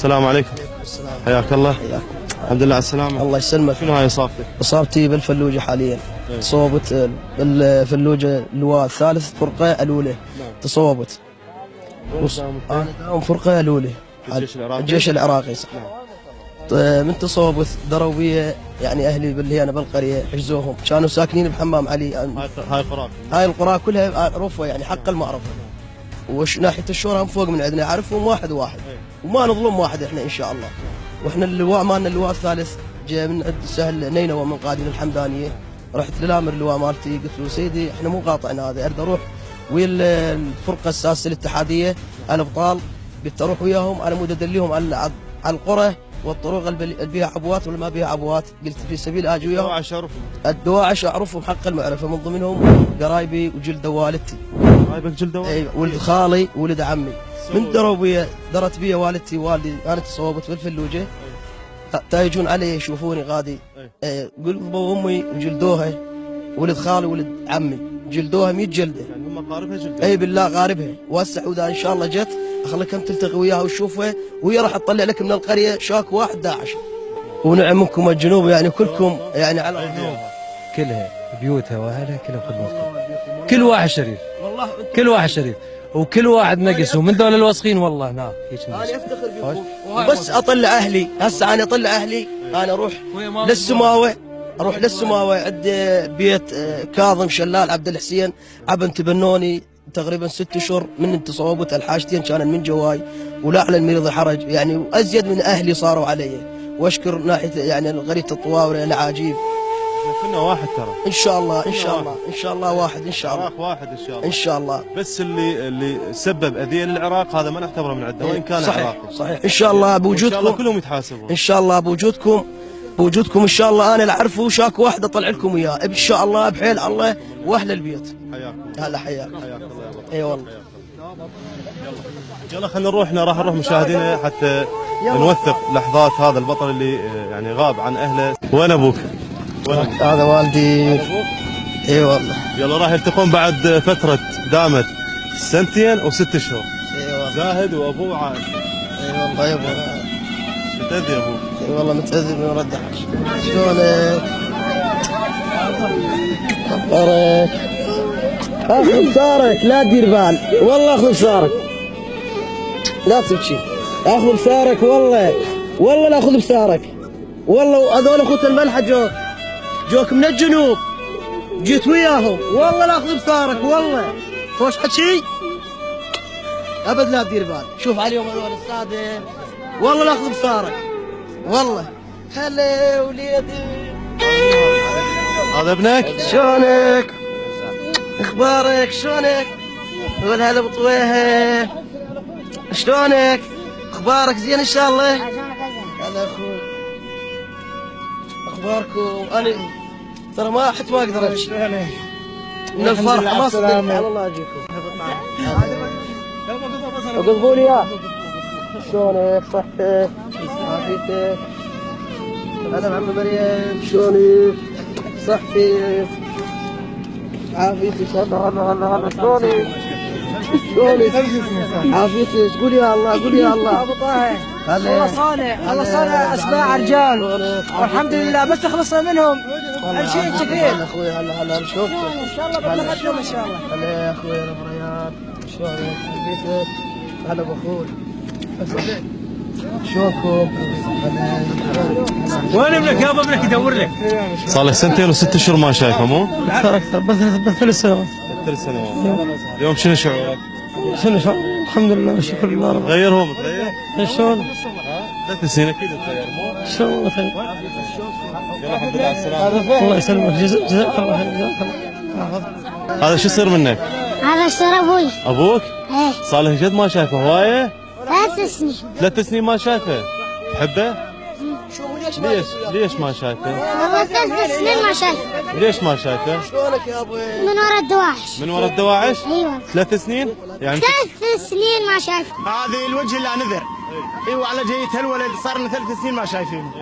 السلام عليكم. السلام. حياك الله. حياك. الحمد لله على السلامة. الله يسلمك. شنو هاي اصابتك؟ اصابتي بالفلوجه حاليا. تصوبت بالفلوجه اللواء الثالث فرقه الاولى. تصوبت. انا داوم فرقه الاولى. الجيش العراقي صح. من تصوبت دروا بي يعني اهلي باللي انا بالقريه حجزوهم، كانوا ساكنين بحمام علي. هاي القرى كلها اعرفها يعني حق المعرفه. وش ناحيه الشورى هم فوق من عندنا اعرفهم واحد واحد وما نظلم واحد احنا ان شاء الله. واحنا اللواء مالنا اللواء الثالث جاء من عند سهل نينوى من قادين الحمدانيه. رحت للامر اللواء مالتي قلت له سيدي احنا مو قاطعنا هذا، اريد اروح ويا الفرقه السادسه الاتحاديه الابطال، قلت اروح وياهم على مود ادليهم على القرى والطرق اللي بيها عبوات ولا ما بيها عبوات. قلت في سبيل اجي وياهم. الدواعش اعرفهم حق المعرفه، من ضمنهم قرايبي وجلد والدتي. قرايبك جلد والدتي؟ اي ولد خالي ولد عمي. من دروا بي درت بي والدتي ووالدي، انا تصوبت بالفلوجه. تايجون علي يشوفوني غادي. قلت ابو امي وجلدوها، ولد خالي ولد عمي جلدوها 100 جلده. يعني هم قاربها جلدوها؟ اي بالله قاربها. وهسه واذا ان شاء الله جت اخليك تلتقي وياها وتشوفها، وهي راح تطلع لك من القريه شاك واحد داعش. ونعم منكم الجنوب يعني كلكم يعني على كلها بيوتها واهلها كلها خدمتكم. كل واحد شريف والله، كل واحد شريف وكل واحد نقص، ومن دول الوسخين والله هناك هيك. انا افتخر بكم بس اطلع اهلي. هسه انا اطلع اهلي، انا اروح للسماوه، اروح للسماوه عند بيت كاظم شلال عبد الحسين عبن تبنوني تقريبا 6 اشهر من تصوبت الحاجتين كان من جواي ولا على المريض حرج يعني، وازيد من اهلي صاروا علي. واشكر ناحيه يعني قريه الطواوره العاجيب. كنا واحد ترى ان شاء الله ان شاء الله ان شاء الله واحد ان شاء الله. واحد ان شاء الله ان شاء الله. بس اللي سبب اذيه للعراق هذا ما نعتبره من عندنا وان كان صحيح عراقي. صحيح. ان شاء الله بوجودكم ان شاء الله كلهم يتحاسبون. ان شاء الله بوجودكم ان شاء الله. انا اللي اعرفه شاك واحد اطلع لكم اياه ان شاء الله بحيل الله واهل البيت. حياكم. هلا حياك. حياك الله. اي والله. يلا خلينا نروح، راح نروح مشاهدينا حتى نوثق لحظات هذا البطل اللي يعني غاب عن اهله. وين ابوك؟ هذا والدي. اي والله. يلا راح يلتقون بعد فترة دامت 2 و6 اشهر. اي والله. زاهد وابوه عائشة. اي والله يا ابو. متأذي ابوك؟ اي والله متأذي من ورد داعش. شلونك؟ اخبارك؟ اخذ بصارك لا تدير بال، والله اخذ بصارك. لا تبكي. اخذ بصارك والله لا اخذ بصارك. والله هذول اخوة الملحة جوك من الجنوب، جيت وياهم والله لا اخذ بصارك. والله خوش حكي ابد لا تدير بال. شوف عليهم هذول الساده والله لا اخذ بصارك. والله خلي وليدي. هذا ابنك؟ شلونك؟ اخبارك شلونك؟ قول هلا بطويها. شلونك؟ اخبارك زين ان شاء الله؟ هلا اخوي. اخباركم؟ انا ترى ما حتى ما اقدر امشي من الفرحه. ما صدق على الله اجيكم. اقضبوا لي اياه. شلونك؟ صحتك؟ عافيتك؟ هلا بعم مريم. شلونك؟ صحتك؟ عافيتك؟ هلا شلونك؟ عافيتك؟ قول يا الله قول يا الله. ابو طه والله صانع اسماء رجال والحمد لله، بس خلصنا منهم شيء كثير. هلا اخوي. هلا نشوفك ان شاء الله بنقدم ان شاء الله. هلا يا اخوي يا ابو ريان. شلونك؟ عافيتك؟ هلا ابو اخوي. شلونكم؟ وين ابنك يابا؟ ابنك يدور لك. صار له 2 و6 اشهر ما شايفه مو؟ اكثر بس 3 سنوات. 3 سنوات. اليوم شنو شعورك؟ الحمد لله شكر الله رب. تغير هو متغير؟ شلون؟ 3 سنين اكيد تغير مو؟ شلون والله خير. يلا الحمد لله على السلامة. الله يسلمك. جزاك الله خير. جزاك الله. هذا شو يصير منك؟ هذا اشترى ابوي. ابوك؟ ايه. صار له قد ما شايفه هوايه؟ 3 سنين. 3 سنين ما شايفه. تحبه؟ ليش ما شايفه؟ والله 3 سنين ما شايفه. ليش ما شايفه؟ شلونك يا ابوي؟ من ورا الدواعش. من وراء الدواعش؟ ايوه. 3 سنين؟ يعني 3 سنين ما شايفه. هذه الوجه اللي نذر. ايوه على جية هالولد صار لنا 3 سنين ما شايفينه.